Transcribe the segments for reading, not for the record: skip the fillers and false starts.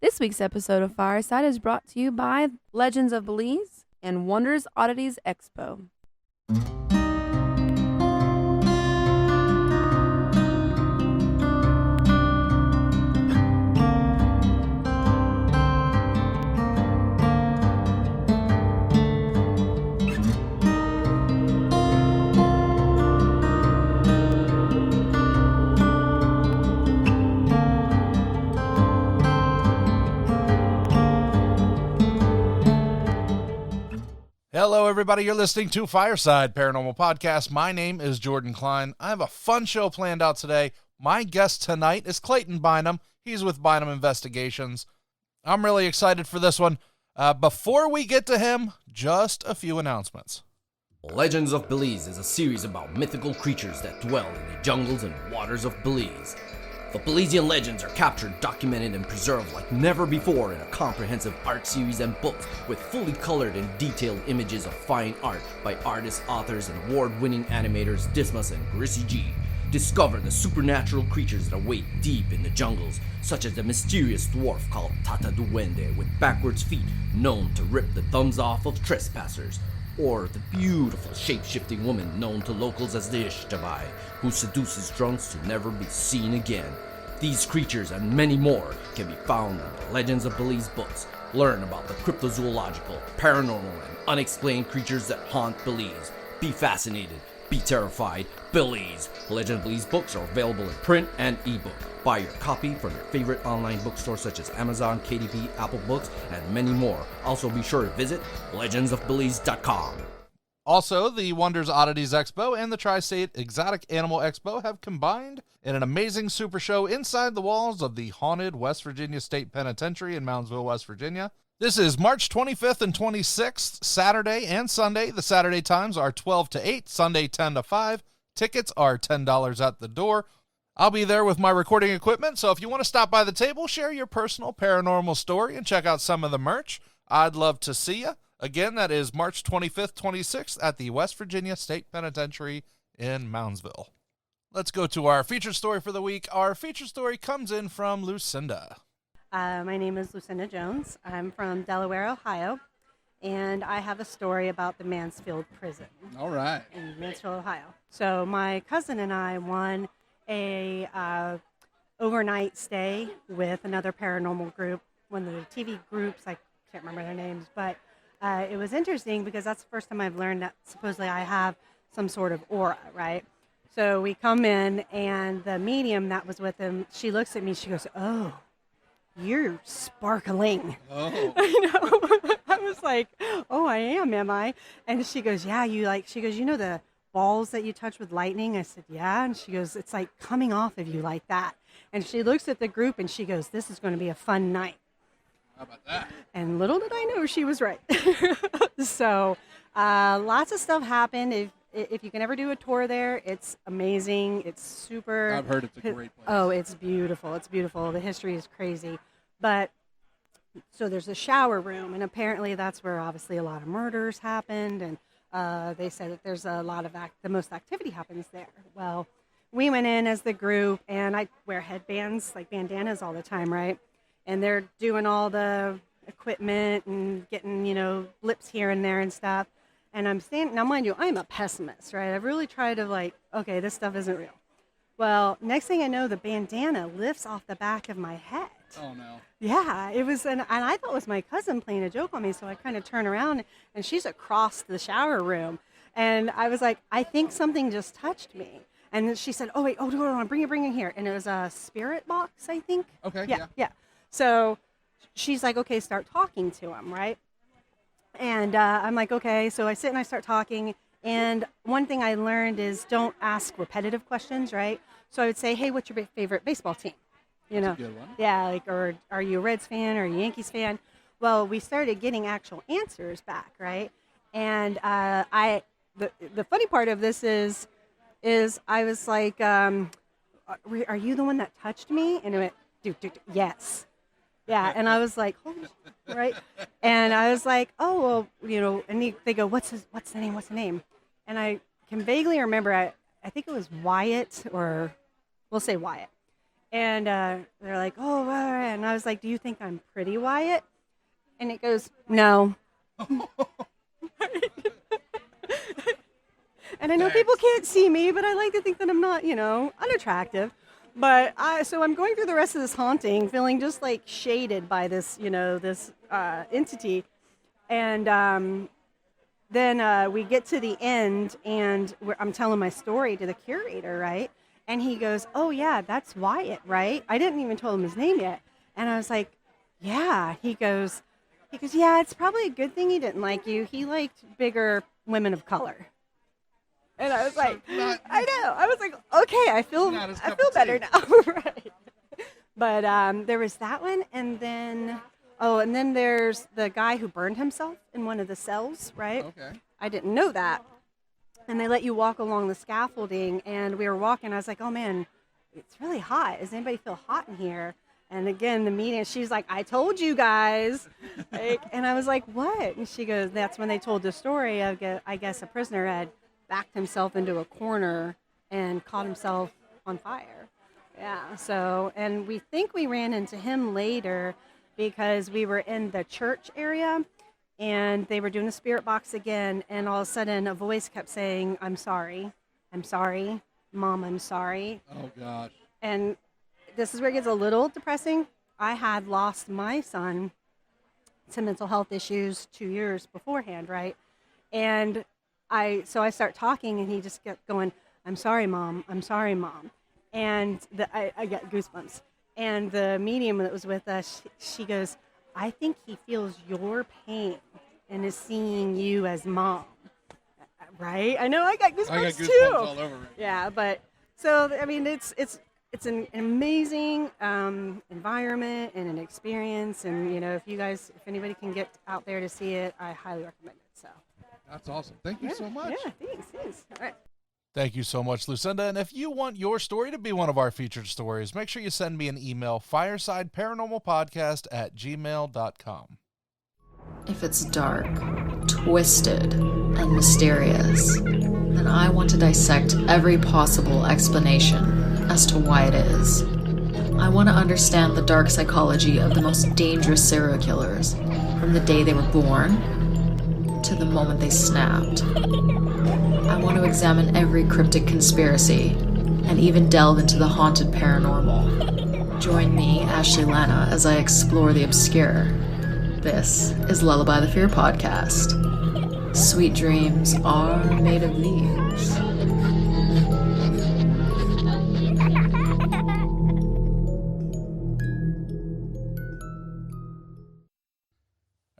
This week's episode of Fireside is brought to you by Legends of Belize and Wonders Oddities Expo. Hello, everybody. You're listening to Fireside Paranormal Podcast. My name is Jordan Cline. I have a fun show planned out today. My guest tonight is Clayten Bynum. He's with Bynum Investigations. I'm really excited for this one. Before we get to him, just a few announcements. Legends of Belize is a series about mythical creatures that dwell in the jungles and waters of Belize. The Belizean legends are captured, documented, and preserved like never before in a comprehensive art series and books with fully colored and detailed images of fine art by artists, authors, and award-winning animators Dismas and Grissi G. Discover the supernatural creatures that await deep in the jungles, such as the mysterious dwarf called Tata Duende with backwards feet known to rip the thumbs off of trespassers, or the beautiful shape-shifting woman known to locals as the Ishtabai, who seduces drunks to never be seen again. These creatures and many more can be found in the Legends of Belize books. Learn about the cryptozoological, paranormal, and unexplained creatures that haunt Belize. Be fascinated. Be terrified. Belize. Legend of Belize books are available in print and ebook. Buy your copy from your favorite online bookstores such as Amazon, KDP, Apple Books, and many more. Also be sure to visit legendsofbelize.com. Also, the Wonders Oddities Expo and the Tri-State Exotic Animal Expo have combined in an amazing super show inside the walls of the haunted West Virginia State Penitentiary in Moundsville, West Virginia. This is March 25th and 26th, Saturday and Sunday. The Saturday times are 12 to 8, Sunday 10 to 5. Tickets are $10 at the door. I'll be there with my recording equipment, so if you want to stop by the table, share your personal paranormal story, and check out some of the merch, I'd love to see you. Again, that is March 25th, 26th at the West Virginia State Penitentiary in Moundsville. Let's go to our featured story for the week. Our featured story comes in from Lucinda. My name is Lucinda Jones. I'm from Delaware, Ohio, and I have a story about the Mansfield Prison. All right. In Mansfield, Ohio. So my cousin and I won a overnight stay with another paranormal group, one of the TV groups. I can't remember their names, but it was interesting because that's the first time I've learned that supposedly I have some sort of aura, right? So we come in, and the medium that was with him, she looks at me, she goes, "Oh, you're sparkling." Oh. I know. I was like, "Oh, I am I?" And she goes, "Yeah, she goes, you know the balls that you touch with lightning?" I said, "Yeah." And she goes, "It's like coming off of you like that." And she looks at the group and she goes, "This is going to be a fun night." How about that? And little did I know she was right. So lots of stuff happened. If you can ever do a tour there, it's amazing. It's super. I've heard it's a great place. Oh, it's beautiful. It's beautiful. The history is crazy. But so there's a shower room, and apparently that's where obviously a lot of murders happened. And they said that there's a lot of the most activity happens there. Well, we went in as the group, and I wear headbands, like bandanas all the time, right? And they're doing all the equipment and getting, blips here and there and stuff. And I'm standing, now mind you, I'm a pessimist, right? I've really tried to okay, this stuff isn't real. Well, next thing I know, the bandana lifts off the back of my head. Oh, no. Yeah, it was, and I thought it was my cousin playing a joke on me, so I kind of turn around, and she's across the shower room. And I was like, I think something just touched me. And she said, "Oh, wait, hold on, bring it here." And it was a spirit box, I think. Okay, Yeah. So she's like, "Okay, start talking to him," right? And I'm like, "Okay." So I sit and I start talking. And one thing I learned is don't ask repetitive questions, right? So I would say, "Hey, what's your favorite baseball team?" That's a good one. Yeah, or are you a Reds fan or a Yankees fan? Well, we started getting actual answers back, right? And the funny part of this is I was like, "Are you the one that touched me?" And it went, "Yes." Yeah, and I was like, "Holy shit," right? And I was like, "Oh, well, and they go, what's the name? And I can vaguely remember, I think it was Wyatt, or we'll say Wyatt. And they're like, oh, and I was like, do you think I'm pretty, Wyatt? And it goes, no. And I know people can't see me, but I like to think that I'm not, unattractive. But so I'm going through the rest of this haunting, feeling just like shaded by this, this entity. And then we get to the end, and I'm telling my story to the curator, right? And he goes, oh, yeah, that's Wyatt, right? I didn't even tell him his name yet. And I was like, yeah. He goes, yeah, it's probably a good thing he didn't like you. He liked bigger women of color. And I was like, I know. I was like, okay, I feel better now. Right. But there was that one. And then, and then there's the guy who burned himself in one of the cells, right? Okay. I didn't know that. And they let you walk along the scaffolding. And we were walking. I was like, oh, man, it's really hot. Does anybody feel hot in here? And again, the meeting, she's like, I told you guys. And I was like, what? And she goes, that's when they told the story of, I guess, a prisoner had backed himself into a corner and caught himself on fire. Yeah, so, and we think we ran into him later because we were in the church area and they were doing the spirit box again, and all of a sudden a voice kept saying, I'm sorry, Mom, I'm sorry. Oh, gosh. And this is where it gets a little depressing. I had lost my son to mental health issues 2 years beforehand, right? And I start talking, and he just kept going, I'm sorry, Mom. And I get goosebumps. And the medium that was with us, she goes, I think he feels your pain and is seeing you as Mom. Right? I know I got goosebumps too. All over. Yeah, but so, I mean, it's an amazing environment and an experience. And, if anybody can get out there to see it, I highly recommend it. So. That's awesome. Thank you so much. Yeah, thanks. All right. Thank you so much, Lucinda. And if you want your story to be one of our featured stories, make sure you send me an email, firesideparanormalpodcast@gmail.com. If it's dark, twisted, and mysterious, then I want to dissect every possible explanation as to why it is. I want to understand the dark psychology of the most dangerous serial killers, from the day they were born to the moment they snapped. I want to examine every cryptic conspiracy and even delve into the haunted paranormal. Join me, Ashley Lana, as I explore the obscure. This is Lullaby the Fear podcast. Sweet dreams are made of these.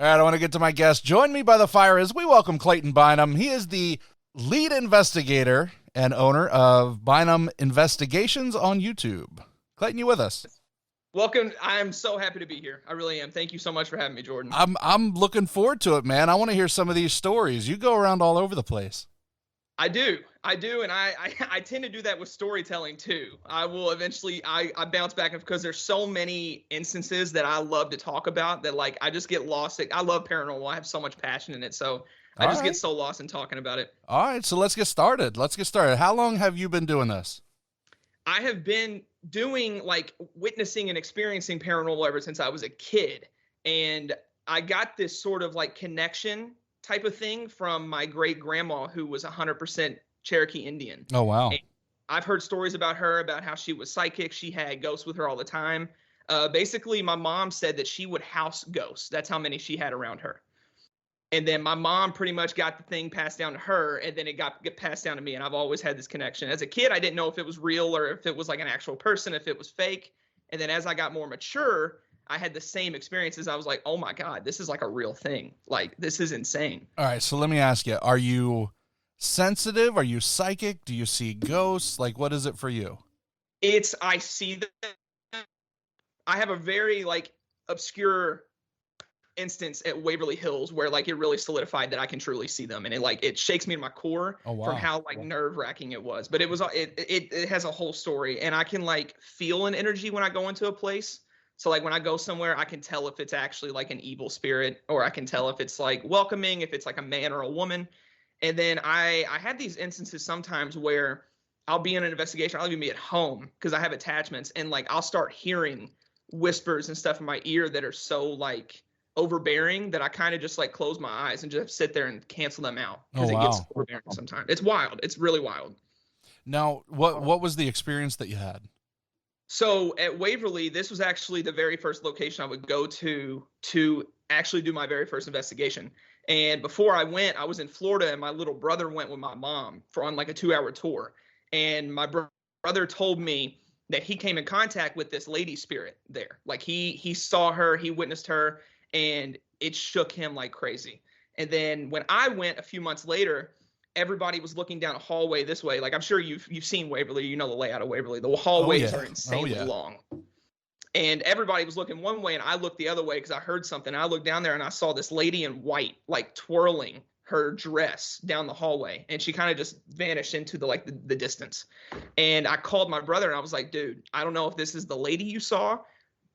All right, I want to get to my guest. Join me by the fire as we welcome Clayten Bynum. He is the lead investigator and owner of Bynum Investigations on YouTube. Clayten, you with us? Welcome. I'm so happy to be here. I really am. Thank you so much for having me, Jordan. I'm looking forward to it, man. I want to hear some of these stories. You go around all over the place. I do, and I tend to do that with storytelling too. I will eventually, I bounce back because there's so many instances that I love to talk about that, like, I just get lost. I love paranormal. I have so much passion in it, so I just get so lost in talking about it. All right, so let's get started. How long have you been doing this? I have been doing, like, witnessing and experiencing paranormal ever since I was a kid, and I got this sort of like connection type of thing from my great grandma, who was 100% Cherokee Indian. Oh, wow. And I've heard stories about her, about how she was psychic. She had ghosts with her all the time. Basically, my mom said that she would house ghosts. That's how many she had around her. And then my mom pretty much got the thing passed down to her, and then it got passed down to me. And I've always had this connection. As a kid, I didn't know if it was real or if it was like an actual person, if it was fake. And then as I got more mature, I had the same experiences. I was like, oh my God, this is like a real thing. Like, this is insane. All right, so let me ask you, are you sensitive? Are you psychic? Do you see ghosts? Like, what is it for you? I see them. I have a very, like, obscure instance at Waverly Hills where, like, it really solidified that I can truly see them. And it shakes me to my core from how, like, nerve-wracking it was. But it has a whole story. And I can, like, feel an energy when I go into a place. So, like, when I go somewhere, I can tell if it's actually like an evil spirit, or I can tell if it's like welcoming, if it's like a man or a woman. And then I had these instances sometimes where I'll be in an investigation. I'll even be at home because I have attachments, and like I'll start hearing whispers and stuff in my ear that are so like overbearing that I kind of just like close my eyes and just sit there and cancel them out because Oh, it gets wow. overbearing sometimes. It's wild. It's really wild. Now, what was the experience that you had? So at Waverly, this was actually the very first location I would go to actually do my very first investigation. And before I went, I was in Florida, and my little brother went with my mom on like a 2-hour tour. And my brother told me that he came in contact with this lady spirit there. Like he saw her, he witnessed her, and it shook him like crazy. And then when I went a few months later, everybody was looking down a hallway this way. Like I'm sure you've seen Waverly, you know the layout of Waverly. The hallways are insanely long. And everybody was looking one way, and I looked the other way because I heard something. I looked down there, and I saw this lady in white, like twirling her dress down the hallway, and she kind of just vanished into the distance. And I called my brother, and I was like, dude, I don't know if this is the lady you saw,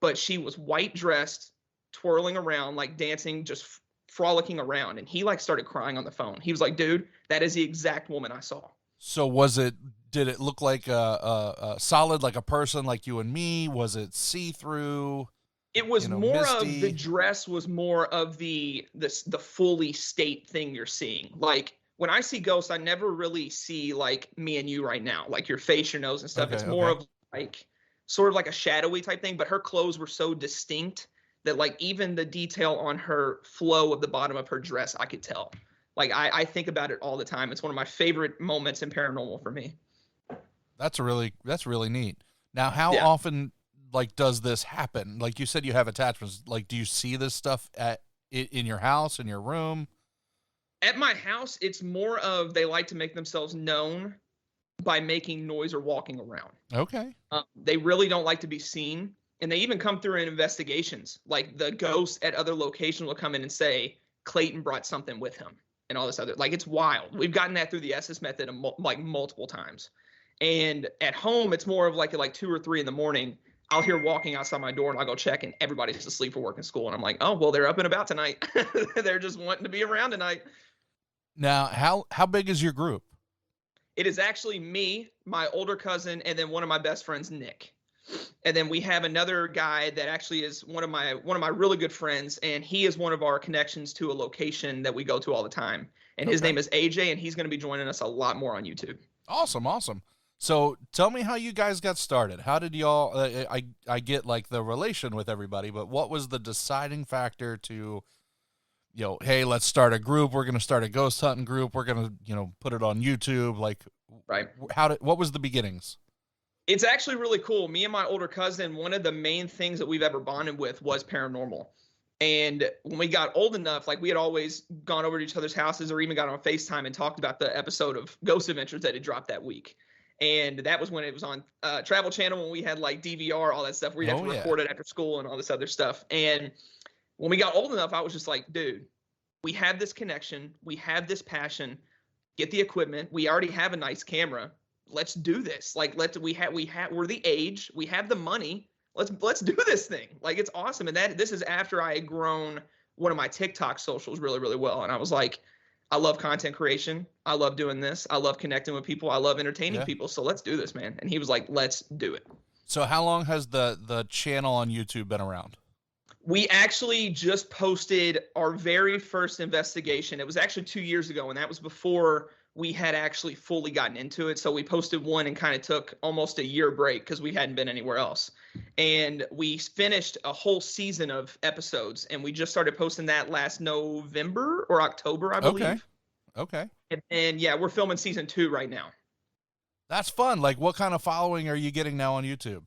but she was white dressed, twirling around, like dancing, just frolicking around. And he like started crying on the phone. He was like, dude, that is the exact woman I saw. So did it look like a solid, like a person like you and me? Was it see-through? It was more misty? of the dress was more of the fully state thing you're seeing. Like when I see ghosts, I never really see like me and you right now, like your face, your nose and stuff. Okay, it's more of like sort of like a shadowy type thing, but her clothes were so distinct that like even the detail on her flow of the bottom of her dress, I could tell. Like I think about it all the time. It's one of my favorite moments in paranormal for me. That's really neat. Now, how often like does this happen? Like you said, you have attachments. Like, do you see this stuff in your house, in your room? At my house, it's more of they like to make themselves known by making noise or walking around. Okay. They really don't like to be seen, and they even come through in investigations. Like the ghosts at other locations will come in and say Clayten brought something with him and all this other. Like it's wild. We've gotten that through the SS method like multiple times. And at home, it's more of like at 2 or 3 in the morning. I'll hear walking outside my door, and I'll go check, and everybody's asleep for work and school. And I'm like, oh, well, they're up and about tonight. They're just wanting to be around tonight. Now, how big is your group? It is actually me, my older cousin, and then one of my best friends, Nick. And then we have another guy that actually is one of my really good friends, and he is one of our connections to a location that we go to all the time. And his name is AJ, and he's going to be joining us a lot more on YouTube. Awesome. So tell me how you guys got started. How did y'all, I get like the relation with everybody, but what was the deciding factor to, hey, let's start a group. We're going to start a ghost hunting group. We're going to, put it on YouTube. Like, right. What was the beginnings? It's actually really cool. Me and my older cousin, one of the main things that we've ever bonded with was paranormal. And when we got old enough, like we had always gone over to each other's houses or even got on FaceTime and talked about the episode of Ghost Adventures that had dropped that week. And that was when it was on Travel Channel, when we had like DVR, all that stuff. We'd have to record it after school and all this other stuff. And when we got old enough, I was just like, dude, we have this connection. We have this passion. Get the equipment. We already have a nice camera. Let's do this. Like, we're the age. We have the money. Let's do this thing. Like, it's awesome. And this is after I had grown one of my TikTok socials really, really well. And I was like, I love content creation. I love doing this. I love connecting with people. I love entertaining people. So let's do this, man. And he was like, let's do it. So how long has the channel on YouTube been around? We actually just posted our very first investigation. It was actually 2 years ago, and that was before we had actually fully gotten into it. So we posted one and kind of took almost a year break because we hadn't been anywhere else. And we finished a whole season of episodes, and we just started posting that last November or October, I believe. Okay. And yeah, we're filming season 2 right now. That's fun. Like, what kind of following are you getting now on YouTube?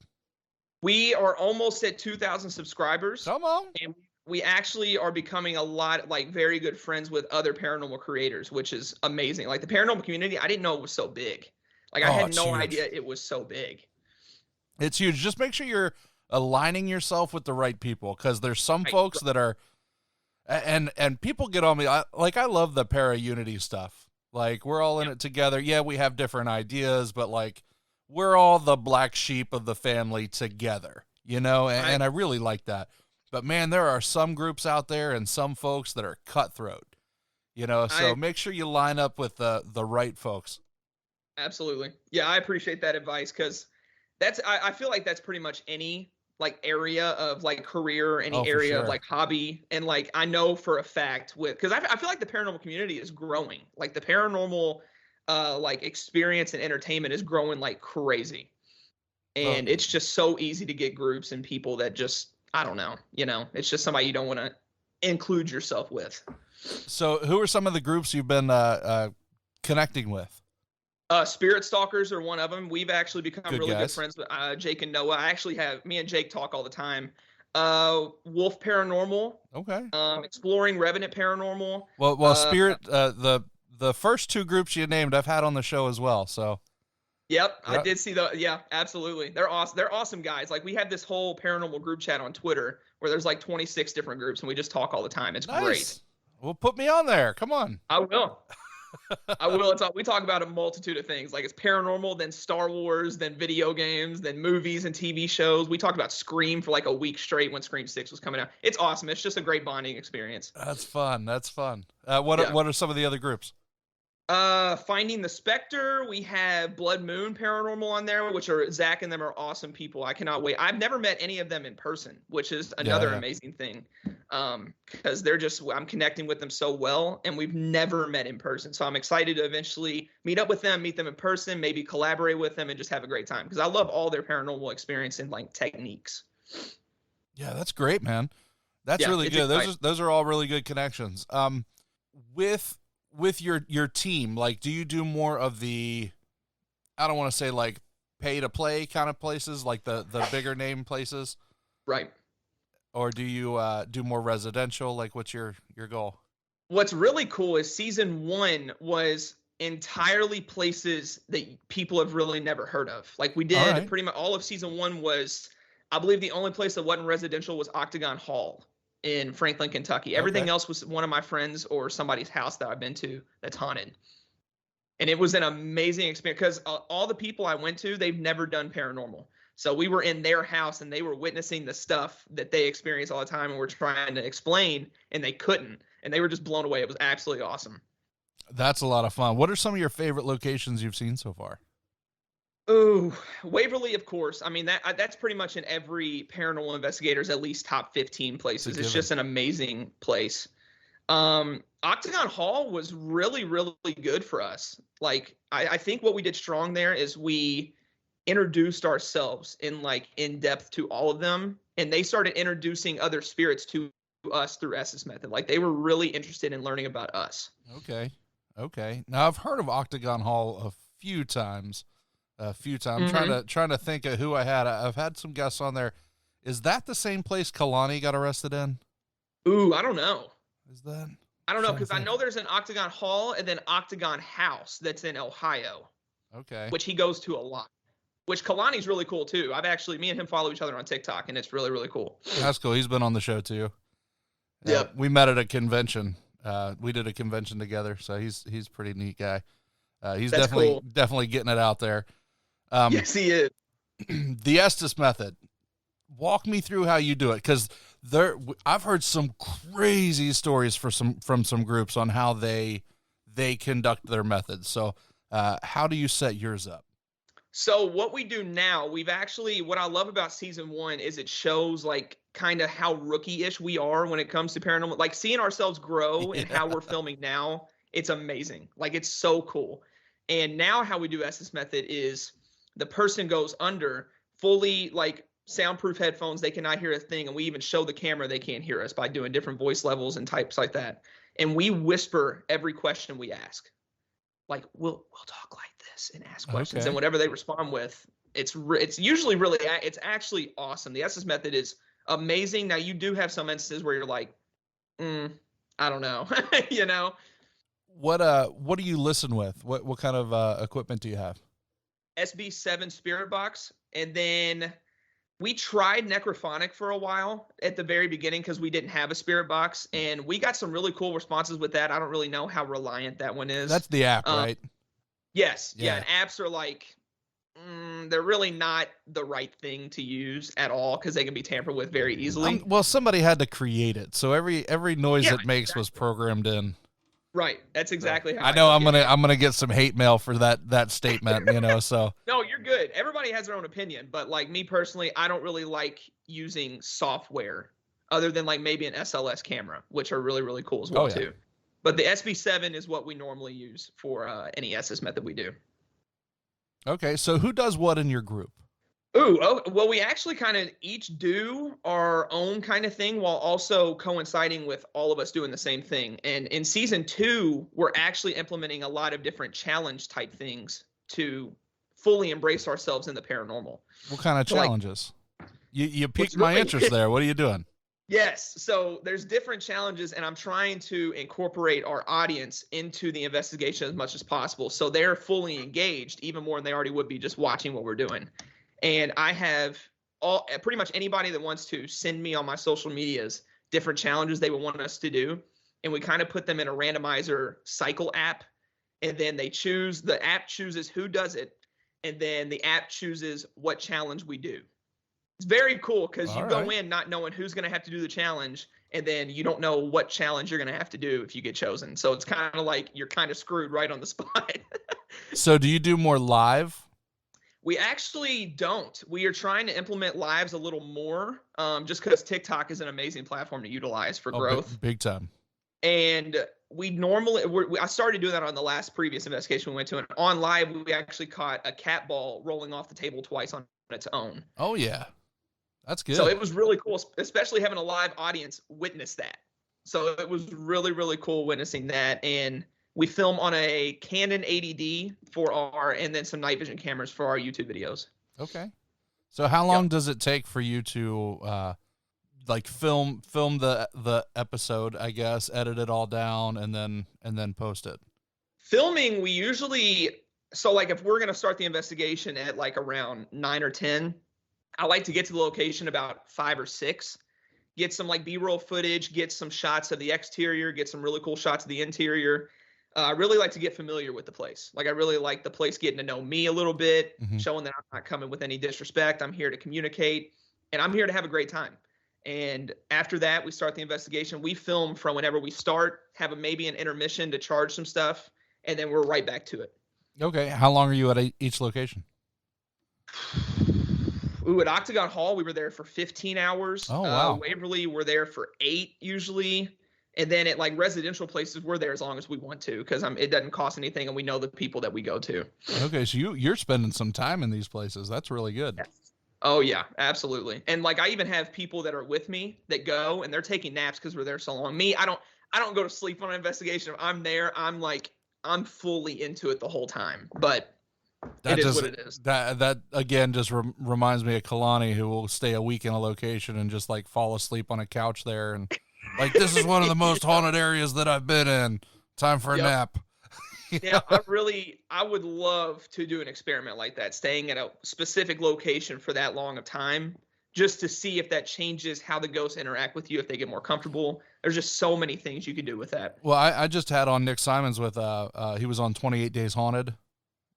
We are almost at 2,000 subscribers. Come on. And we actually are becoming a lot, like, very good friends with other paranormal creators, which is amazing. Like, the paranormal community, I didn't know it was so big. Like, I had no idea it was so big. It's huge. Just make sure you're aligning yourself with the right people, because there's some folks that are, and people get on me. I love the para-unity stuff. Like, we're all in it together. Yeah, we have different ideas, but, like, we're all the black sheep of the family together, and I really like that. But, man, there are some groups out there and some folks that are cutthroat, so make sure you line up with the right folks. Absolutely. Yeah, I appreciate that advice because I feel like that's pretty much any like area of like career, any Oh, for area of sure. like hobby. And like I know for a fact because I feel like the paranormal community is growing. Like the paranormal like experience and entertainment is growing like crazy. Oh, And it's just so easy to get groups and people that just I don't know, it's just somebody you don't want to include yourself with. so who are some of the groups you've been connecting with? Spirit Stalkers are one of them. We've actually become Good really good guys. friends with Jake and Noah. Me and Jake talk all the time. Wolf Paranormal, Okay. Exploring Revenant Paranormal. Well, Spirit, the first two groups you named, I've had on the show as well. So. Yep, I Yep. did see yeah, absolutely. They're awesome. They're awesome guys. Like we have this whole paranormal group chat on Twitter where there's like 26 different groups and we just talk all the time. It's Nice. great. Well, put me on there. Come on. I will. I will. We talk about a multitude of things. Like it's paranormal, then Star Wars, then video games, then movies and TV shows. We talked about Scream for like a week straight when Scream 6 was coming out. It's awesome. It's just a great bonding experience. That's fun. What are some of the other groups? Finding the Spectre. We have Blood Moon Paranormal on there, which are Zach and them are awesome people. I cannot wait. I've never met any of them in person, which is another amazing thing. Because I'm connecting with them so well, and we've never met in person. So I'm excited to eventually meet up with them, meet them in person, maybe collaborate with them, and just have a great time. Because I love all their paranormal experience and like techniques. Yeah, that's great, man. That's really good. Those are all really good connections. With your team, like, do you do more of the, I don't want to say like pay to play kind of places, like the bigger name places, right? Or do you do more residential? Like, what's your goal? What's really cool is season 1 was entirely places that people have really never heard of. Like we did pretty much all of season 1 was, I believe the only place that wasn't residential was Octagon Hall in Franklin, Kentucky. Everything else was one of my friends or somebody's house that I've been to that's haunted. And it was an amazing experience because all the people I went to, they've never done paranormal. So we were in their house and they were witnessing the stuff that they experience all the time and we're trying to explain and they couldn't. And they were just blown away. It was absolutely awesome. That's a lot of fun. What are some of your favorite locations you've seen so far? Ooh, Waverly, of course. I mean, that's pretty much in every paranormal investigator's at least top 15 places. It's just an amazing place. Octagon Hall was really, really good for us. Like, I think what we did strong there is we introduced ourselves in depth to all of them, and they started introducing other spirits to us through S's method. Like, they were really interested in learning about us. Okay. Now I've heard of Octagon Hall a few times. Mm-hmm. Trying to think of who I had. I've had some guests on there. Is that the same place Kalani got arrested in? Ooh, I don't know. Is that? I don't know because I know there's an Octagon Hall and then Octagon House that's in Ohio. Okay. Which he goes to a lot. Which Kalani's really cool too. Me and him follow each other on TikTok, and it's really, really cool. That's cool. He's been on the show too. Yep. We met at a convention. We did a convention together, so he's a pretty neat guy. He's definitely getting it out there. Yes, he is. The Estes method. Walk me through how you do it, because I've heard some crazy stories from some groups on how they conduct their methods. So, how do you set yours up? So what we do now, what I love about season 1 is it shows like kind of how rookie-ish we are when it comes to paranormal, like seeing ourselves grow and how we're filming now. It's amazing. Like, it's so cool. And now how we do Estes method is the person goes under fully like soundproof headphones. They cannot hear a thing. And we even show the camera they can't hear us by doing different voice levels and types like that. And we whisper every question we ask. Like, we'll talk like this and ask questions. Okay. And whatever they respond with, it's usually it's actually awesome. The Estes method is amazing. Now, you do have some instances where you're like, I don't know, you know? What do you listen with? What kind of equipment do you have? SB7 Spirit Box, and then we tried Necrophonic for a while at the very beginning because we didn't have a Spirit Box, and we got some really cool responses with that. I don't really know how reliant that one is. That's the app, right? Yes, yeah. And apps are like, they're really not the right thing to use at all because they can be tampered with very easily. Well, somebody had to create it, so every noise it makes was programmed in. Right. That's exactly how I know look at it. I'm gonna get some hate mail for that statement, so No, you're good. Everybody has their own opinion, but like me personally, I don't really like using software other than like maybe an SLS camera, which are really, really cool as well too. But the SB7 is what we normally use for any SS method we do. Okay, so who does what in your group? Well, we actually kind of each do our own kind of thing while also coinciding with all of us doing the same thing. And in season 2, we're actually implementing a lot of different challenge type things to fully embrace ourselves in the paranormal. What kind of challenges? You piqued my interest there. What are you doing? Yes. So there's different challenges, and I'm trying to incorporate our audience into the investigation as much as possible. So they're fully engaged, even more than they already would be just watching what we're doing. And I have pretty much anybody that wants to send me on my social medias different challenges they would want us to do. And we kind of put them in a randomizer cycle app. And then the app chooses who does it. And then the app chooses what challenge we do. It's very cool because you go in not knowing who's going to have to do the challenge. And then you don't know what challenge you're going to have to do if you get chosen. So it's kind of like you're kind of screwed right on the spot. So do you do more live? We actually don't. We are trying to implement lives a little more, just because TikTok is an amazing platform to utilize for growth. Big time. And I started doing that on the last previous investigation we went to. And on live, we actually caught a cat ball rolling off the table twice on its own. Oh, yeah. That's good. So it was really cool, especially having a live audience witness that. So it was really, really cool witnessing that. And we film on a Canon 80D and then some night vision cameras for our YouTube videos. Okay. So how long does it take for you to film the episode, I guess, edit it all down and then post it? Filming, we usually, so like if we're going to start the investigation at like around 9 or 10, I like to get to the location about 5 or 6, get some like B-roll footage, get some shots of the exterior, get some really cool shots of the interior. I really like to get familiar with the place. Like I really like the place getting to know me a little bit, showing that I'm not coming with any disrespect. I'm here to communicate, and I'm here to have a great time. And after that, we start the investigation. We film from whenever we start, have maybe an intermission to charge some stuff, and then we're right back to it. Okay. How long are you at each location? At Octagon Hall, we were there for 15 hours. Oh, wow. Waverly, we're there for 8 usually. And then at like residential places, we're there as long as we want to because it doesn't cost anything and we know the people that we go to. Okay, so you're spending some time in these places. That's really good. Yes. Oh, yeah, absolutely. And like I even have people that are with me that go and they're taking naps because we're there so long. Me, I don't go to sleep on an investigation. If I'm there, I'm fully into it the whole time. But it is what it is. That again just reminds me of Kalani, who will stay a week in a location and just like fall asleep on a couch there and like, this is one of the most haunted areas that I've been in. Time for a nap. Yeah, I would love to do an experiment like that, staying at a specific location for that long of time, just to see if that changes how the ghosts interact with you, if they get more comfortable. There's just so many things you could do with that. Well, I just had on Nick Simons with, he was on 28 Days Haunted.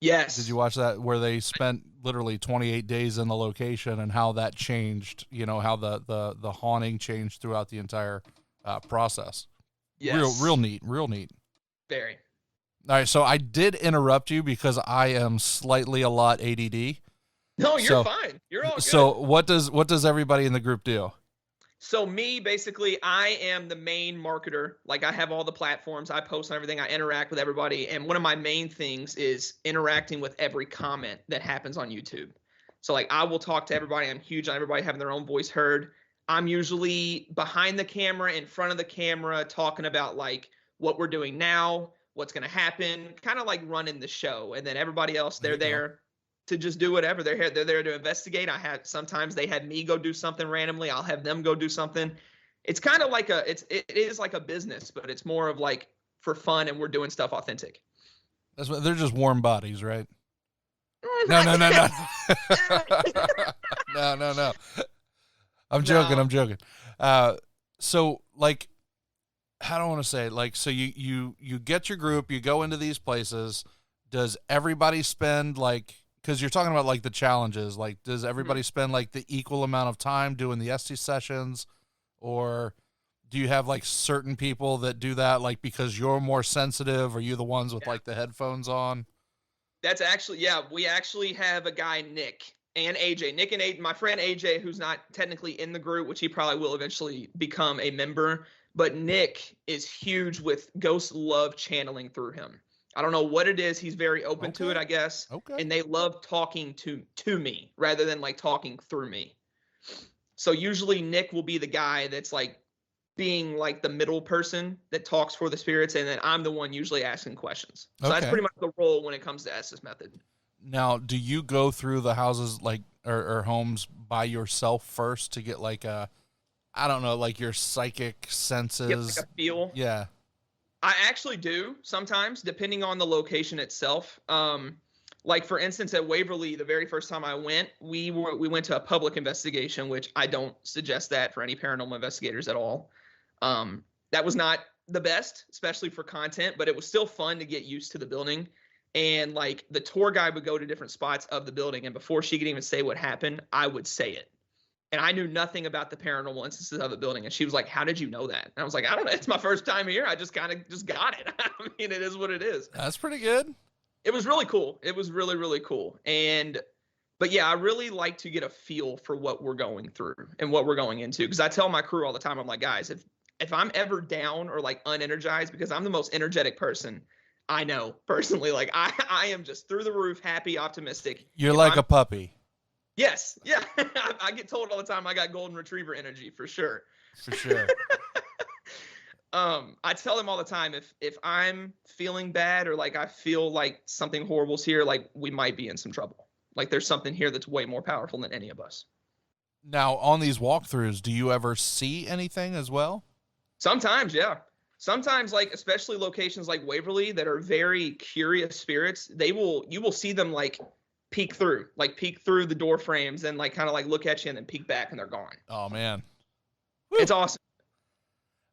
Yes. Did you watch that? Where they spent literally 28 days in the location and how that changed, how the haunting changed throughout the entire process. Yes. Real neat. Very. All right, so I did interrupt you because I am slightly a lot ADD. No, you're fine. You're all good. So what does everybody in the group do? So me, basically, I am the main marketer. Like I have all the platforms, I post on everything, I interact with everybody, and one of my main things is interacting with every comment that happens on YouTube. So like I will talk to everybody. I'm huge on everybody having their own voice heard. I'm usually behind the camera, in front of the camera, talking about like what we're doing now, what's going to happen, kind of like running the show. And then everybody else, they're there to just do whatever. They're there to investigate. Sometimes they have me go do something randomly. I'll have them go do something. It's kind of like it is like a business, but it's more of like for fun, and we're doing stuff authentic. That's what they're just warm bodies, right? No. No. I'm joking. So like, how do I want to say it? Like, so you get your group, you go into these places. Does everybody spend like, cause you're talking about like the challenges, like does everybody spend like the equal amount of time doing the ST sessions, or Do you have like certain people that do that, like because you're more sensitive? Are you the ones with like the headphones on? That's actually, yeah, we actually have a guy, Nick and AJ. Nick and AJ, my friend AJ, who's not technically in the group, which he probably will eventually become a member. But Nick is huge with ghosts love channeling through him. I don't know what it is. He's very open to it, I guess. Okay. And they love talking to me rather than like talking through me. So usually Nick will be the guy that's like being like the middle person that talks for the spirits, and then I'm the one usually asking questions. So that's pretty much the role when it comes to Estes method. Now, do you go through the houses like or homes by yourself first to get like a, I don't know, like your psychic senses? Get like a feel. Yeah. I actually do sometimes, depending on the location itself. Like for instance, at Waverly, the very first time I went, we went to a public investigation, which I don't suggest that for any paranormal investigators at all. That was not the best, especially for content, but it was still fun to get used to the building. And like the tour guide would go to different spots of the building, and before she could even say what happened, I would say it. And I knew nothing about the paranormal instances of the building. And she was like, "How did you know that?" And I was like, "I don't know. It's my first time here. I just kind of just got it." I mean, it is what it is. That's pretty good. It was really cool. It was really, really cool. But yeah, I really like to get a feel for what we're going through and what we're going into. Because I tell my crew all the time, I'm like, guys, if I'm ever down or like unenergized, because I'm the most energetic person I know personally, like I am just through the roof, happy, optimistic. You're like a puppy. Yes. Yeah. I get told all the time I got golden retriever energy for sure. For sure. I tell them all the time, if I'm feeling bad or like I feel like something horrible's here, like we might be in some trouble. Like there's something here that's way more powerful than any of us. Now, on these walkthroughs, do you ever see anything as well? Sometimes, yeah. Sometimes, like especially locations like Waverly that are very curious spirits, you will see them like peek through the door frames and like kind of like look at you and then peek back and they're gone. Oh man, it's awesome.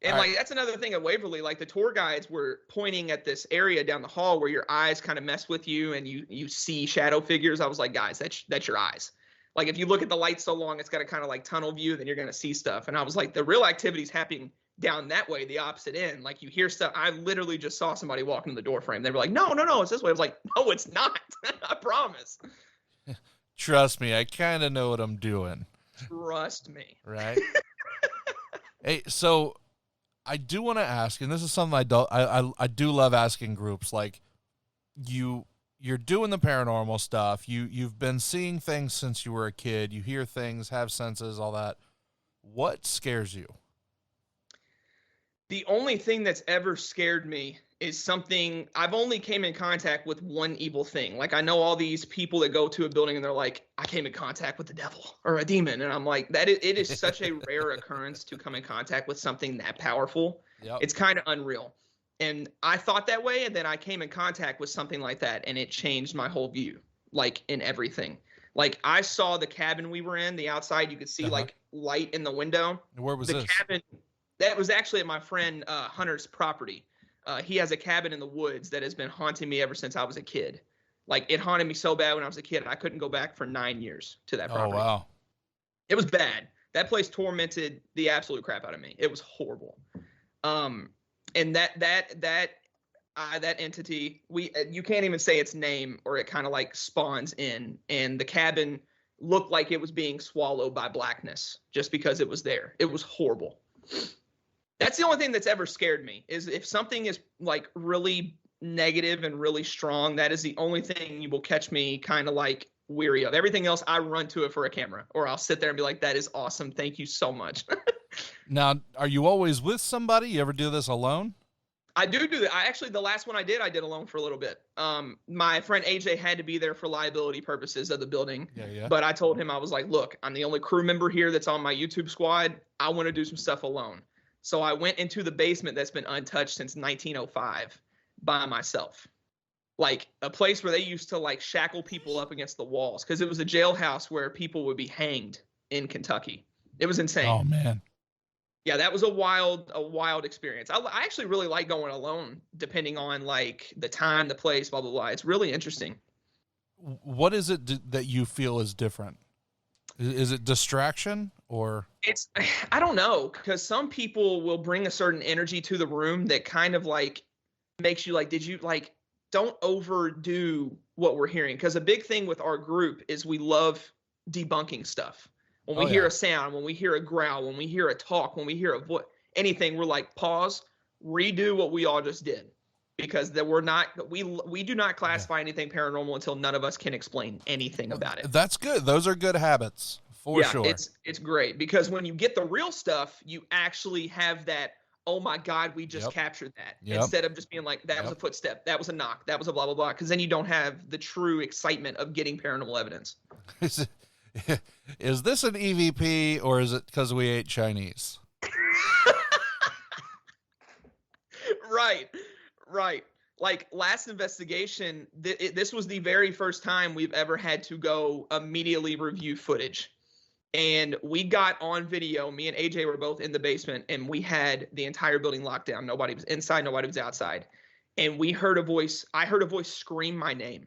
And All like that's another thing at Waverly, like the tour guides were pointing at this area down the hall where your eyes kind of mess with you and you see shadow figures. I was like, guys, that's your eyes. Like if you look at the light so long, it's got a kind of like tunnel view, then you're going to see stuff. And I was like, the real activity's happening down that way, the opposite end. Like you hear stuff. I literally just saw somebody walking in the door frame. They were like, no, it's this way. I was like, no, it's not. I promise. Trust me, I kind of know what I'm doing. Trust me. Right. Hey, so I do want to ask, and this is something I do love asking groups, like you're doing the paranormal stuff. You've been seeing things since you were a kid. You hear things, have senses, all that. What scares you? The only thing that's ever scared me is something I've only came in contact with one evil thing. Like I know all these people that go to a building and they're like, I came in contact with the devil or a demon. And I'm like, it is such a rare occurrence to come in contact with something that powerful. Yep. It's kind of unreal. And I thought that way. And then I came in contact with something like that and it changed my whole view, like in everything. Like I saw the cabin we were in, the outside, you could see like light in the window. Where was the this? Cabin? That was actually at my friend Hunter's property. He has a cabin in the woods that has been haunting me ever since I was a kid. Like it haunted me so bad when I was a kid, I couldn't go back for 9 years to that property. Oh, wow. It was bad. That place tormented the absolute crap out of me. It was horrible. And that entity, you can't even say its name or it kind of like spawns in, and the cabin looked like it was being swallowed by blackness just because it was there. It was horrible. That's the only thing that's ever scared me, is if something is like really negative and really strong, that is the only thing you will catch me kind of like weary of. Everything else, I run to it for a camera, or I'll sit there and be like, that is awesome. Thank you so much. Now, are you always with somebody? You ever do this alone? I do that. The last one I did alone for a little bit. My friend AJ had to be there for liability purposes of the building. Yeah. But I told him, I was like, look, I'm the only crew member here that's on my YouTube squad. I want to do some stuff alone. So I went into the basement that's been untouched since 1905 by myself. Like a place where they used to like shackle people up against the walls, because it was a jailhouse where people would be hanged in Kentucky. It was insane. Oh, man. Yeah, that was a wild experience. I actually really like going alone, depending on like the time, the place, blah, blah, blah. It's really interesting. What is it that you feel is different? Is it distraction, or It's I don't know, because some people will bring a certain energy to the room that kind of like makes you like, did you like, don't overdo what we're hearing, because a big thing with our group is we love debunking stuff. When we Oh, hear yeah. a sound, when we hear a growl, when we hear a talk, when we hear a voice, anything, we're like, pause, redo what we all just did, because that we're not we do not classify anything paranormal until none of us can explain anything about it. That's good. Those are good habits for Yeah, sure. it's great, because when you get the real stuff, you actually have that, oh my God, we just Yep. captured that. Yep. Instead of just being like, that was a Yep. footstep, that was a knock, that was a blah, blah, blah. Because then you don't have the true excitement of getting paranormal evidence. Is this an EVP or is it because we ate Chinese? Right. Like last investigation, this was the very first time we've ever had to go immediately review footage. And we got on video, me and AJ were both in the basement, and we had the entire building locked down. Nobody was inside, nobody was outside. And we heard a voice, I heard a voice scream my name.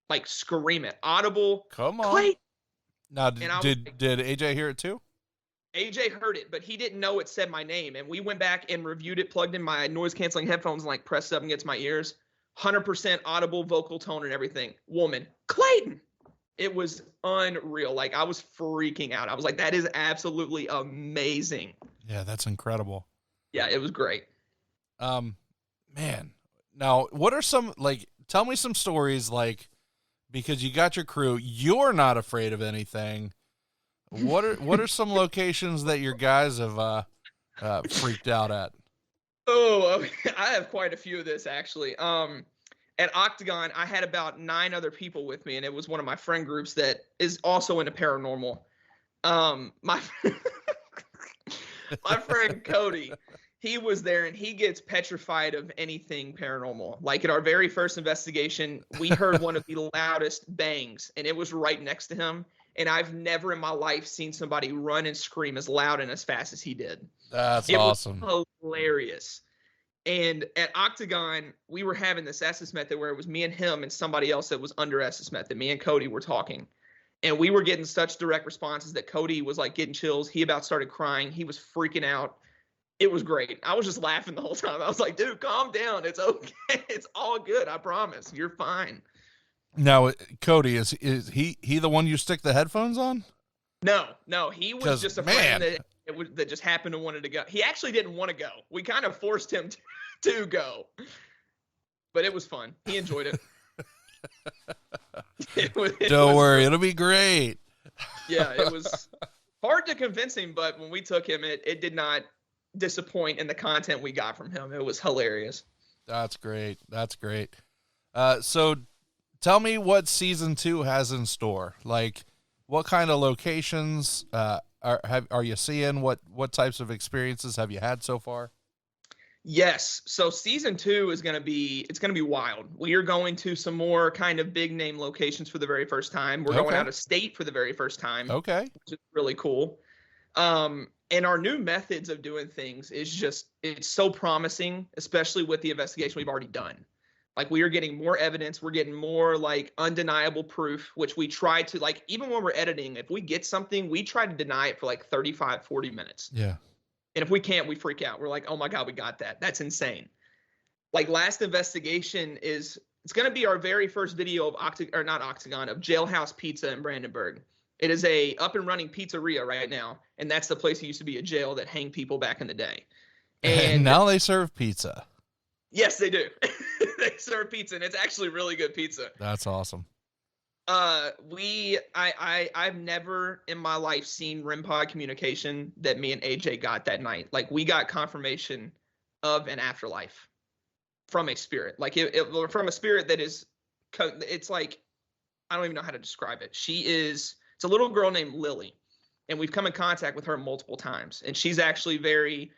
Like scream it. Audible. Come on. Clay. Now, And I was did like, AJ hear it too? AJ heard it, but he didn't know it said my name. And we went back and reviewed it, plugged in my noise canceling headphones, and like pressed up against my ears. 100% audible vocal tone and everything. Woman, Clayton. It was unreal. Like I was freaking out. I was like, that is absolutely amazing. Yeah, that's incredible. Yeah, it was great. Man. Now, what are some, like, tell me some stories, like, because you got your crew, you're not afraid of anything. What are some locations that your guys have freaked out at? Oh, I have quite a few of this actually. At Octagon, I had about 9 other people with me, and it was one of my friend groups that is also into paranormal. My my friend Cody, he was there, and he gets petrified of anything paranormal. Like at our very first investigation, we heard one of the loudest bangs, and it was right next to him. And I've never in my life seen somebody run and scream as loud and as fast as he did. That's It awesome. was hilarious. And at Octagon, we were having this Estes method where it was me and him and somebody else that was under Estes method. Me and Cody were talking. And we were getting such direct responses that Cody was like getting chills. He about started crying. He was freaking out. It was great. I was just laughing the whole time. I was like, dude, calm down. It's okay. It's all good. I promise. You're fine. Now, Cody, is he the one you stick the headphones on? No. He was just a friend man. that just happened to wanted to go. He actually didn't want to go. We kind of forced him to go. But it was fun. He enjoyed it. Don't worry, it'll be great. Yeah, it was hard to convince him, but when we took him, it did not disappoint in the content we got from him. It was hilarious. That's great. That's great. So tell me what season 2 has in store. Like, what kind of locations are you seeing? What types of experiences have you had so far? Yes. So season 2 is going to be wild. We are going to some more kind of big name locations for the very first time. We're going out of state for the very first time. Okay. Which is really cool. And our new methods of doing things it's so promising, especially with the investigation we've already done. Like we are getting more evidence. We're getting more like undeniable proof, which we try to like, even when we're editing, if we get something, we try to deny it for like 35, 40 minutes. Yeah. And if we can't, we freak out. We're like, oh my God, we got that. That's insane. Like last investigation it's going to be our very first video of of Jailhouse Pizza in Brandenburg. It is a up and running pizzeria right now. And that's the place that used to be a jail that hanged people back in the day. And now they serve pizza. Yes, they do. They serve pizza, and it's actually really good pizza. That's awesome. I've never in my life seen REM pod communication that me and AJ got that night. Like we got confirmation of an afterlife from a spirit, like from a spirit that is, it's like, I don't even know how to describe it. It's a little girl named Lily, and we've come in contact with her multiple times, and she's actually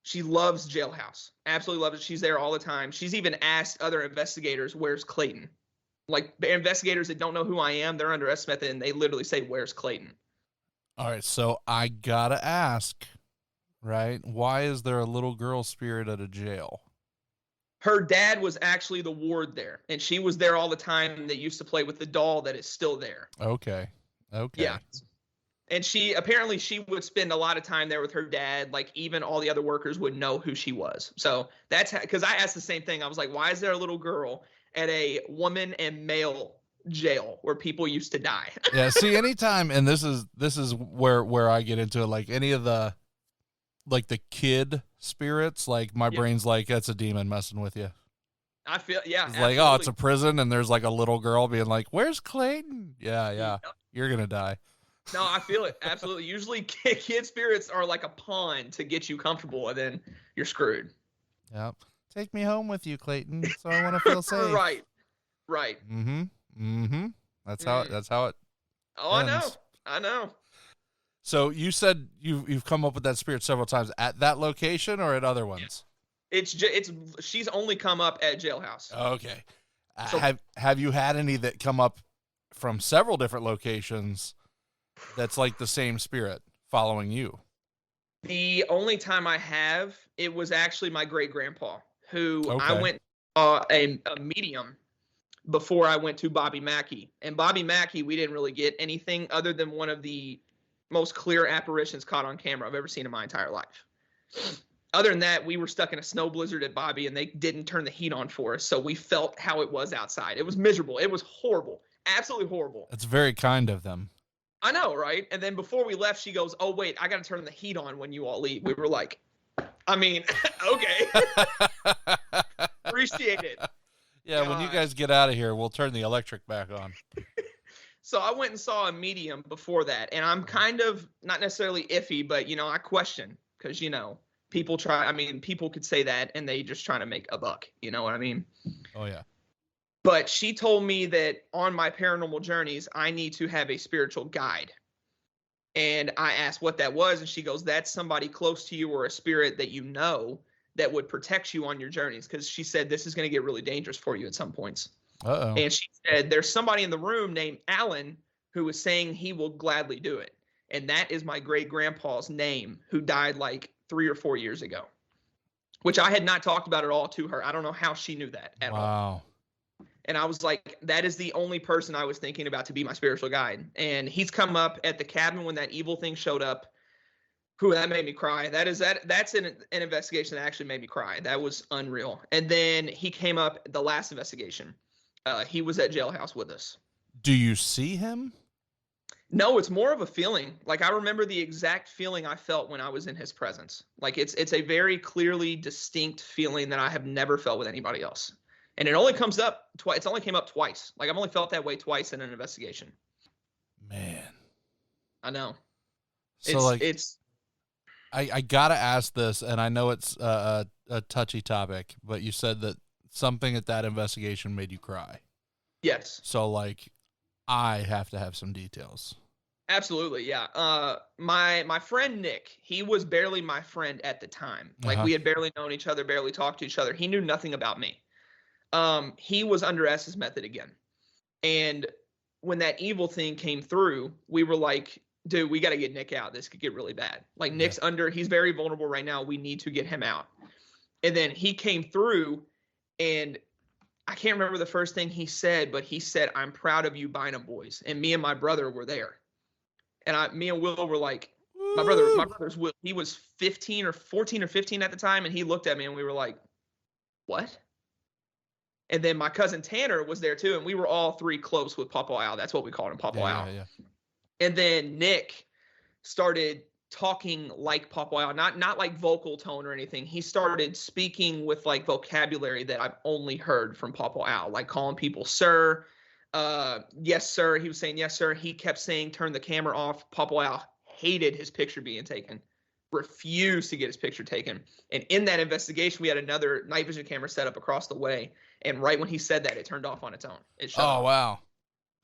she loves Jailhouse, absolutely loves it. She's there all the time. She's even asked other investigators, where's Clayton? Like the investigators that don't know who I am, they're under S method, and they literally say, where's Clayton? All right, so I gotta ask, right? Why is there a little girl spirit at a jail? Her dad was actually the ward there, and she was there all the time, and they used to play with the doll that is still there. Okay. Yeah. And she would spend a lot of time there with her dad. Like even all the other workers would know who she was. So that's because I asked the same thing. I was like, why is there a little girl at a woman and male jail where people used to die? Yeah. See, anytime, and this is where I get into it. Like any of the kid spirits, like my brain's like, that's a demon messing with you. I feel, yeah. It's like, oh, it's a prison, and there's like a little girl being like, where's Clayton? Yeah. You're gonna die. No, I feel it. Absolutely. Usually kid spirits are like a pawn to get you comfortable, and then you're screwed. Yep. Take me home with you, Clayton, so I want to feel safe. Right. That's how it Oh, ends. I know. So you said you've come up with that spirit several times at that location or at other ones? She's only come up at Jailhouse. Okay. So, have you had any that come up from several different locations that's like the same spirit following you? The only time I have, it was actually my great grandpa, who I Okay. went a medium before I went to Bobby Mackey. And Bobby Mackey, we didn't really get anything other than one of the most clear apparitions caught on camera I've ever seen in my entire life. Other than that, we were stuck in a snow blizzard at Bobby, and they didn't turn the heat on for us, so we felt how it was outside. It was miserable. It was horrible. Absolutely horrible. That's very kind of them. I know, right? And then before we left, she goes, oh, wait, I got to turn the heat on when you all leave. We were like, I mean, okay. Appreciate it. Yeah, when you guys get out of here, we'll turn the electric back on. So I went and saw a medium before that, and I'm kind of not necessarily iffy, but, I question because, people could say that and they just trying to make a buck. You know what I mean? Oh, yeah. But she told me that on my paranormal journeys, I need to have a spiritual guide. And I asked what that was, and she goes, that's somebody close to you or a spirit that you know that would protect you on your journeys, because she said this is going to get really dangerous for you at some points. Uh-oh. And she said there's somebody in the room named Alan who is saying he will gladly do it. And that is my great-grandpa's name, who died like 3 or 4 years ago, which I had not talked about at all to her. I don't know how she knew that at all. Wow. And I was like, that is the only person I was thinking about to be my spiritual guide. And he's come up at the cabin when that evil thing showed up. Whew, that made me cry. That's an investigation that actually made me cry. That was unreal. And then he came up at the last investigation. He was at Jailhouse with us. Do you see him? No, it's more of a feeling. Like I remember the exact feeling I felt when I was in his presence. Like it's a very clearly distinct feeling that I have never felt with anybody else. And it only comes up twice. It's only came up twice. Like I've only felt that way twice in an investigation. Man. I know. So I gotta ask this, and I know it's a touchy topic, but you said that something at that investigation made you cry. Yes. So I have to have some details. Absolutely, yeah. My friend Nick, he was barely my friend at the time. Like we had barely known each other, barely talked to each other. He knew nothing about me. He was under S's method again. And when that evil thing came through, we were like, dude, we got to get Nick out. This could get really bad. Like Nick's he's very vulnerable right now. We need to get him out. And then he came through, and I can't remember the first thing he said, but he said, I'm proud of you Bynum boys. And me and my brother were there. And me and Will were like, my brother's Will, he was 14 or 15 at the time. And he looked at me and we were like, what? And then my cousin Tanner was there too. And we were all three close with Papa Al. That's what we called him, Papa Al. Yeah. And then Nick started talking like Papa Al, not like vocal tone or anything. He started speaking with like vocabulary that I've only heard from Papa Al, like calling people sir, yes sir. He was saying yes sir. He kept saying turn the camera off. Papa Al hated his picture being taken, refused to get his picture taken. And in that investigation, we had another night vision camera set up across the way. And right when he said that, it turned off on its own. It shut off. Wow.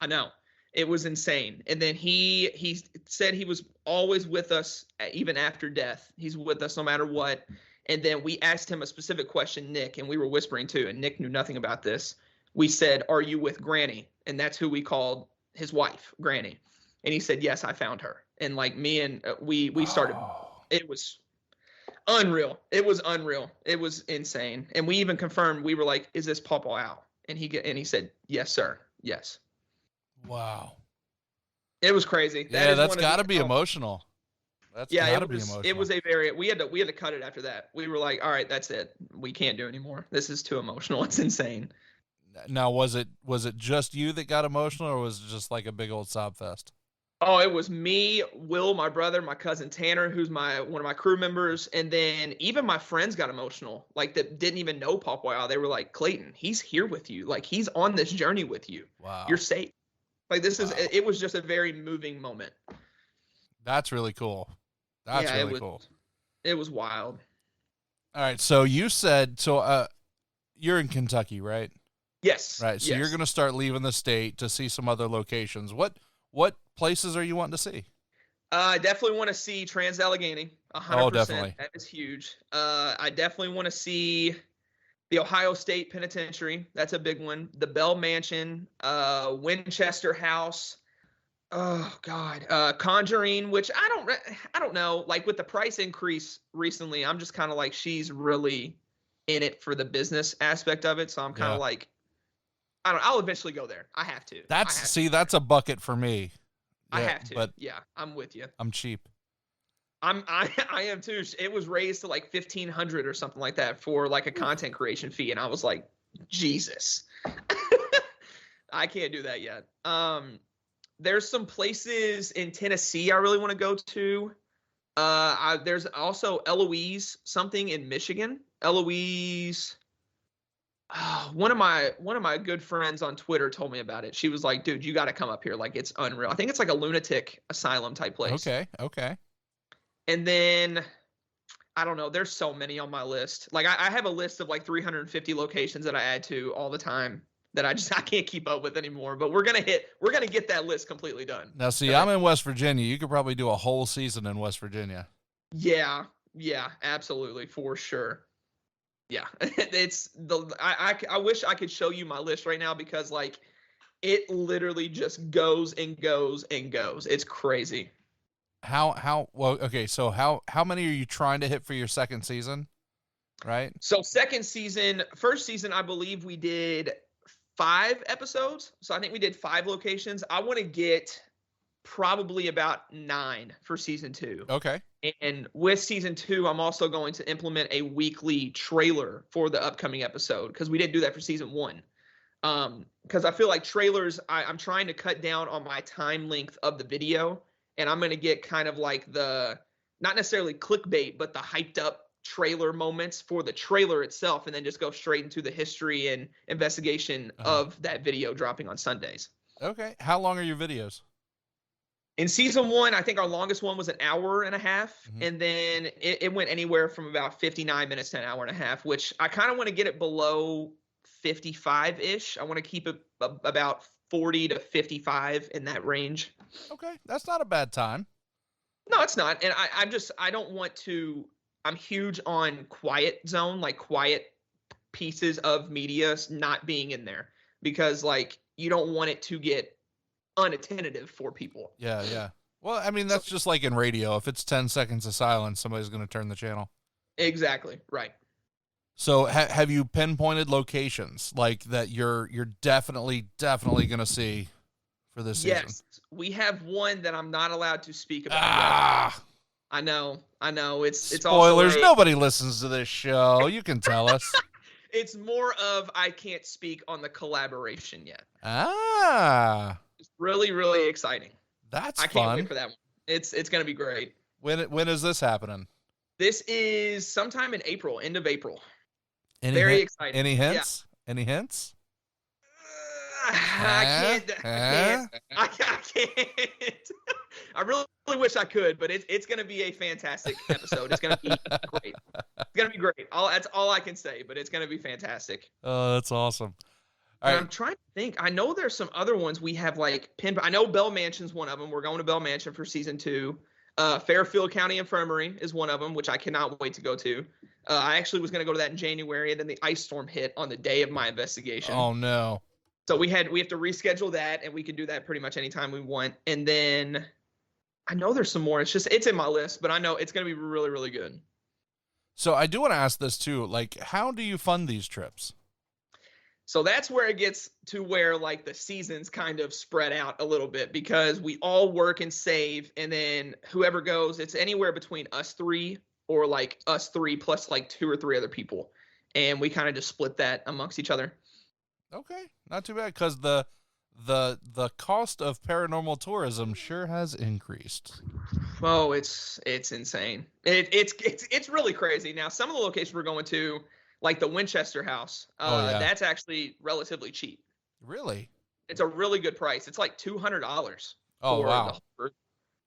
I know. It was insane. And then he said he was always with us even after death. He's with us no matter what. And then we asked him a specific question, Nick, and we were whispering too, and Nick knew nothing about this. We said, are you with Granny? And that's who we called his wife, Granny. And he said, yes, I found her. And like me and we started, It was unreal. It was unreal. It was insane. And we even confirmed, we were like, is this Papa Al? And he said, yes, sir. Yes. Wow. It was crazy. Yeah, is that's one of got to the- be oh, emotional. That's Yeah, got to be emotional. it was a very we had to cut it after that. We were like, all right, that's it. We can't do anymore. This is too emotional. It's insane. Now, was it just you that got emotional, or was it just like a big old sob fest? Oh, it was me, Will, my brother, my cousin Tanner, who's one of my crew members, and then even my friends got emotional, like that didn't even know Pop Wild. They were like, Clayton, he's here with you. Like he's on this journey with you. Wow. You're safe. Like this is Wow. it was just a very moving moment. That's really cool. That's really cool. It was wild. All right, so you said you're in Kentucky, right? Yes. Right. So yes. you're going to start leaving the state to see some other locations. What places are you wanting to see? I definitely want to see Trans-Allegheny. 100%. Oh, definitely. That is huge. I definitely want to see the Ohio State Penitentiary. That's a big one. The Bell Mansion, Winchester House. Oh God, Conjuring, which I don't know. Like with the price increase recently, I'm just kind of like she's really in it for the business aspect of it. So I'm kind of like, I'll eventually go there. I have to. That's a bucket for me. I have to. But yeah, I'm with you. I'm cheap. I am too. It was raised to like 1,500 or something like that for like a content creation fee, and I was like, Jesus, I can't do that yet. There's some places in Tennessee I really want to go to. There's also Eloise, something in Michigan. Eloise. One of my good friends on Twitter told me about it. She was like, dude, you got to come up here. Like, it's unreal. I think it's like a lunatic asylum type place. Okay. And then, I don't know. There's so many on my list. Like, I have a list of like 350 locations that I add to all the time that I can't keep up with anymore. But we're going to get that list completely done. Now, see, I'm in West Virginia. You could probably do a whole season in West Virginia. Yeah, absolutely. For sure. Yeah, I wish I could show you my list right now because like it literally just goes and goes and goes. It's crazy. Well, okay, so how many are you trying to hit for your second season? Right? So first season, I believe we did 5 episodes. So I think we did 5 locations. I want to get probably about 9 for season 2. Okay. And with season 2, I'm also going to implement a weekly trailer for the upcoming episode because we didn't do that for season 1. Because I feel like trailers, I'm trying to cut down on my time length of the video, and I'm going to get kind of like not necessarily clickbait, but the hyped up trailer moments for the trailer itself, and then just go straight into the history and investigation of that video dropping on Sundays. Okay. How long are your videos? In season 1, I think our longest one was an hour and a half. Mm-hmm. And then it went anywhere from about 59 minutes to an hour and a half, which I kind of want to get it below 55-ish. I want to keep it about 40 to 55 in that range. Okay. That's not a bad time. No, it's not. And I don't want to, I'm huge on quiet zone, like quiet pieces of media not being in there because like you don't want it to get unattentive for people. Yeah. Well, I mean, that's just like in radio. If it's 10 seconds of silence, somebody's going to turn the channel. Exactly. Right. So have you pinpointed locations like that you're definitely going to see for this season? Yes. We have one that I'm not allowed to speak about. Yet. I know. It's spoilers. Also Nobody listens to this show. You can tell us. It's more of I can't speak on the collaboration yet. It's really, really exciting. That's I can't wait for that one. It's going to be great. When is this happening? This is sometime in April, end of April. Very exciting. Any hints? Yeah. Any hints? I can't. I really wish I could, but it's going to be a fantastic episode. It's going to be great. It's going to be great. That's all I can say, but it's going to be fantastic. Oh, that's awesome. All right. I'm trying to think. I know there's some other ones we have like pinned. I know Bell Mansion's one of them. We're going to Bell Mansion for season 2. Fairfield County Infirmary is one of them, which I cannot wait to go to. I actually was going to go to that in January, and then the ice storm hit on the day of my investigation. Oh no. So we have to reschedule that, and we can do that pretty much anytime we want. And then I know there's some more. It's in my list, but I know it's going to be really, really good. So I do want to ask this too. Like, how do you fund these trips? So that's where it gets to where like the seasons kind of spread out a little bit because we all work and save, and then whoever goes, it's anywhere between us three or like us three plus like 2 or 3 other people, and we kind of just split that amongst each other. Okay, not too bad, because the cost of paranormal tourism sure has increased. Oh, it's insane. It's really crazy. Now, some of the locations we're going to, like the Winchester House, that's actually relatively cheap. Really? It's a really good price. It's like $200. Oh, wow.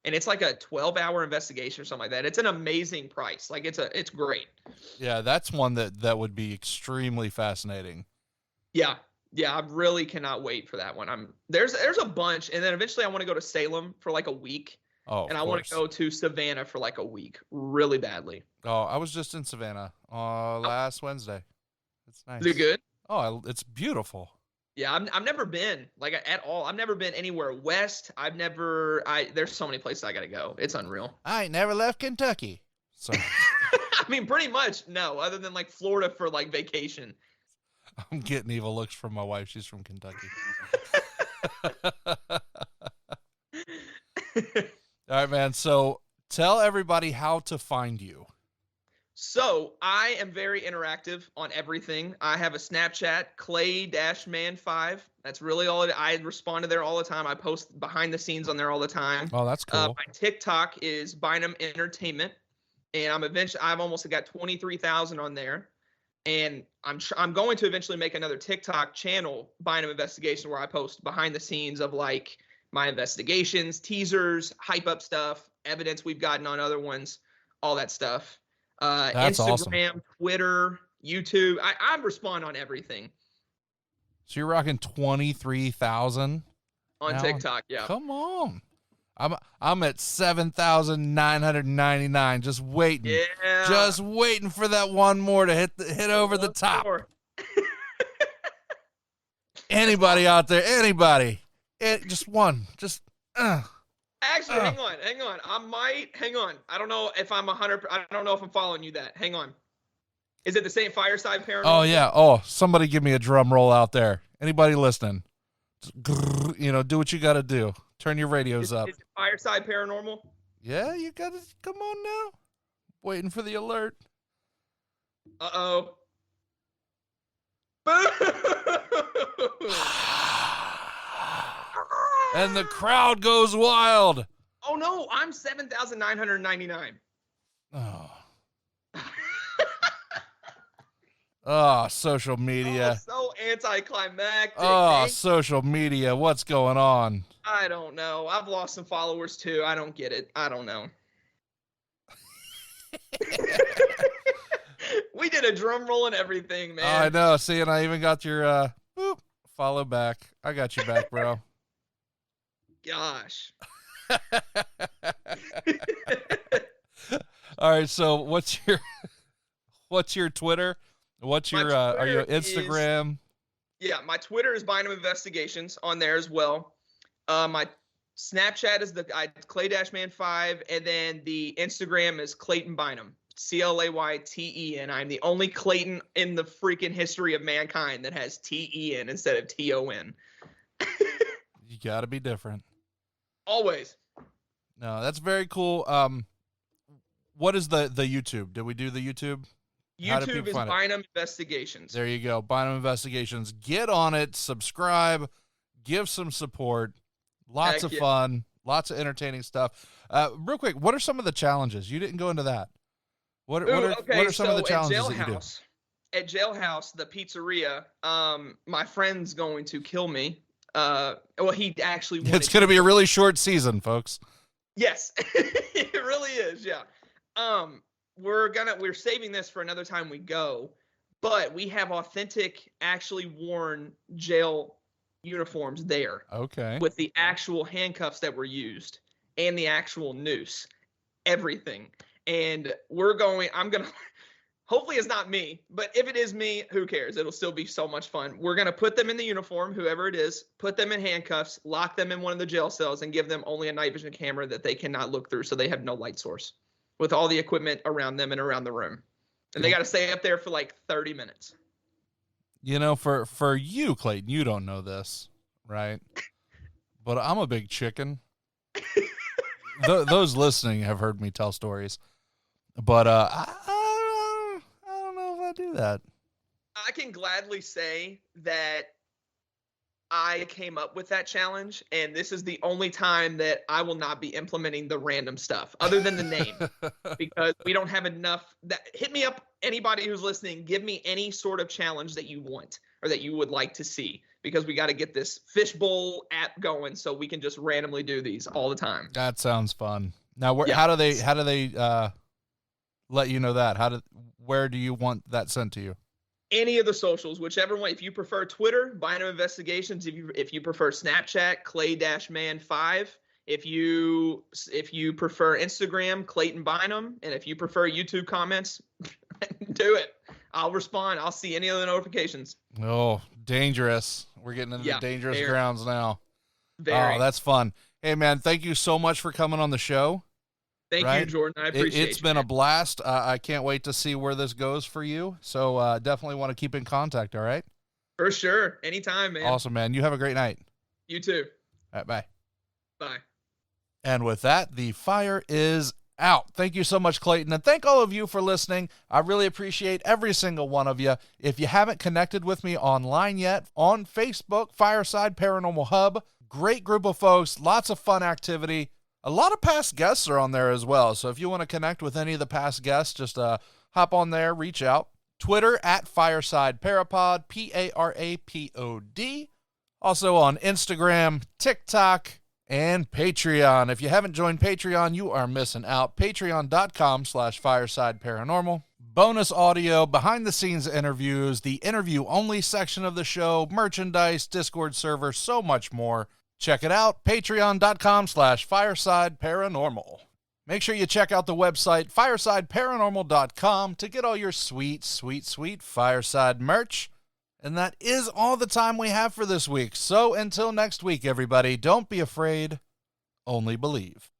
And it's like a 12-hour investigation or something like that. It's an amazing price. Like it's great. Yeah, that's one that would be extremely fascinating. Yeah, I really cannot wait for that one. There's a bunch, and then eventually I want to go to Salem for like a week. Oh, and I want to go to Savannah for like a week, really badly. Oh, I was just in Savannah last Wednesday. It's nice. Is it good? Oh, it's beautiful. Yeah, I've never been like at all. I've never been anywhere west. There's so many places I gotta go. It's unreal. I ain't never left Kentucky. So I mean, pretty much no, other than like Florida for like vacation. I'm getting evil looks from my wife. She's from Kentucky. All right, man. So tell everybody how to find you. So I am very interactive on everything. I have a Snapchat, Clay-Man5. That's really all I respond to there all the time. I post behind the scenes on there all the time. Oh, that's cool. My TikTok is Bynum Entertainment, and I've almost got 23,000 on there. And I'm going to eventually make another TikTok channel, Bynum Investigation, where I post behind the scenes of like my investigations, teasers, hype up stuff, evidence we've gotten on other ones, all that stuff. That's Instagram, awesome. Twitter, YouTube. I respond on everything. So you're rocking 23,000 on now? TikTok. Yeah. Come on. I'm at 7,999. Just waiting. Yeah. Just waiting for that one more to hit over the top. Anybody out there? Anybody? Just one. Just. Actually, hang on. Hang on. I don't know if I'm 100. I don't know if I'm following you. Hang on. Is it the same Fireside Paranormal? Oh yeah. Oh, somebody give me a drum roll out there. Anybody listening? Do what you got to do. Turn your radios up. Is it Fireside Paranormal? Yeah, you got to come on now. Waiting for the alert. Uh-oh. And the crowd goes wild. Oh no, I'm 7,999. Oh. Oh, social media. Oh, so anticlimactic. Oh, social media. What's going on? I don't know. I've lost some followers too. I don't get it. I don't know. We did a drum roll and everything, man. Oh, I know. See, and I even got your follow back. I got you back, bro. Gosh. All right, so what's your Twitter? What's your are you Instagram? My Twitter is Bynum Investigations on there as well. My Snapchat is Clay-Man5, and then the Instagram is Clayten Bynum. Clayten. I'm the only Clayton in the freaking history of mankind that has TEN instead of TON. You got to be different. Always. No, that's very cool. What is the YouTube? Did we do the YouTube? YouTube is Bynum Investigations. There you go. Bynum Investigations. Get on it. Subscribe. Give some support. Lots of fun. Lots of entertaining stuff. Real quick, what are some of the challenges? You didn't go into that. What are some of the challenges that you do? At Jailhouse, the pizzeria, my friend's going to kill me. He actually It's going to be a really short season, folks. Yes, it really is. Yeah. We're saving this for another time we go, but we have authentic, actually worn jail uniforms there. Okay. With the actual handcuffs that were used and the actual noose, everything. And hopefully it's not me, but if it is me, who cares? It'll still be so much fun. We're going to put them in the uniform, whoever it is, put them in handcuffs, lock them in one of the jail cells, and give them only a night vision camera that they cannot look through, so they have no light source, with all the equipment around them and around the room. And they got to stay up there for like 30 minutes. You know, for you, Clayton, you don't know this, right? But I'm a big chicken. Those listening have heard me tell stories. But I don't know if I do that. I can gladly say that I came up with that challenge, and this is the only time that I will not be implementing the random stuff other than the name because we don't have enough. Hit me up, anybody who's listening. Give me any sort of challenge that you want or that you would like to see because we got to get this fishbowl app going so we can just randomly do these all the time. That sounds fun. Now, Yeah. how do they let you know that? Where do you want that sent to you? Any of the socials, whichever one. If you prefer Twitter, Bynum Investigations. If you prefer Snapchat, Clay-Man5. If you prefer Instagram, Clayten Bynum. And if you prefer YouTube comments, do it. I'll respond. I'll see any of the notifications. Oh, dangerous. We're getting into dangerous grounds now. Very. Oh, that's fun. Hey, man, thank you so much for coming on the show. Thank you, Jordan. I appreciate it. It's been a blast. I can't wait to see where this goes for you. So definitely want to keep in contact, all right? For sure. Anytime, man. Awesome, man. You have a great night. You too. All right, bye. Bye. And with that, the fire is out. Thank you so much, Clayton. And thank all of you for listening. I really appreciate every single one of you. If you haven't connected with me online yet, on Facebook, Fireside Paranormal Hub, great group of folks, lots of fun activity. A lot of past guests are on there as well. So if you want to connect with any of the past guests, just hop on there, reach out. Twitter at Fireside Parapod, Parapod. Also on Instagram, TikTok, and Patreon. If you haven't joined Patreon, you are missing out. Patreon.com/Fireside Paranormal. Bonus audio, behind the scenes interviews, the interview only section of the show, merchandise, Discord server, so much more. Check it out, patreon.com/Fireside Paranormal. Make sure you check out the website, firesideparanormal.com, to get all your sweet, sweet, sweet Fireside merch. And that is all the time we have for this week. So until next week, everybody, don't be afraid, only believe.